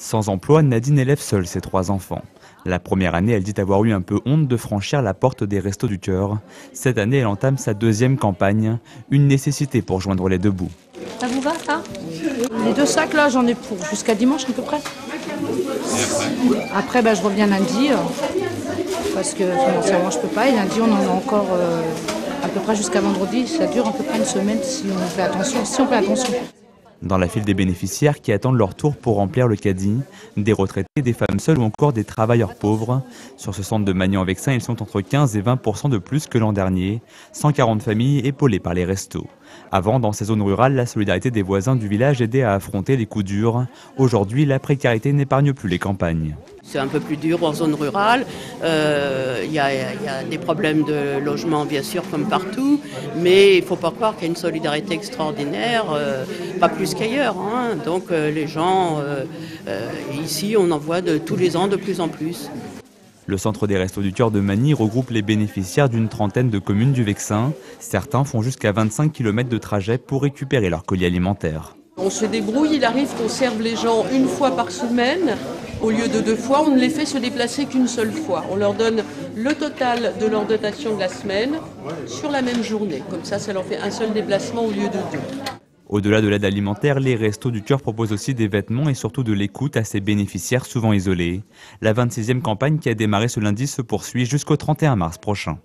Sans emploi, Nadine élève seule ses 3 enfants. La première année, elle dit avoir eu un peu honte de franchir la porte des Restos du Cœur. Cette année, elle entame sa 2e campagne, une nécessité pour joindre les deux bouts. Ça vous va, ça? Les 2 sacs, là, j'en ai pour jusqu'à dimanche à peu près. Après, je reviens lundi, parce que financièrement, je peux pas. Et lundi, on en a encore à peu près jusqu'à vendredi. Ça dure à peu près une semaine si on fait attention. Dans la file des bénéficiaires qui attendent leur tour pour remplir le caddie, des retraités, des femmes seules ou encore des travailleurs pauvres. Sur ce centre de Magnan-en-Vexin, ils sont entre 15 et 20% de plus que l'an dernier. 140 familles épaulées par les restos. Avant, dans ces zones rurales, la solidarité des voisins du village aidait à affronter les coups durs. Aujourd'hui, la précarité n'épargne plus les campagnes. C'est un peu plus dur en zone rurale. Il y a des problèmes de logement, bien sûr, comme partout. Mais il ne faut pas croire qu'il y a une solidarité extraordinaire, pas plus qu'ailleurs. Donc les gens, ici, on en voit tous les ans de plus en plus. Le centre des Restos du Cœur de Magny regroupe les bénéficiaires d'une trentaine de communes du Vexin. Certains font jusqu'à 25 km de trajet pour récupérer leur colis alimentaire. On se débrouille, il arrive qu'on serve les gens une fois par semaine. Au lieu de 2 fois, on ne les fait se déplacer qu'une seule fois. On leur donne le total de leur dotation de la semaine sur la même journée. Comme ça leur fait un seul déplacement au lieu de 2. Au-delà de l'aide alimentaire, les Restos du Cœur proposent aussi des vêtements et surtout de l'écoute à ces bénéficiaires souvent isolés. La 26e campagne qui a démarré ce lundi se poursuit jusqu'au 31 mars prochain.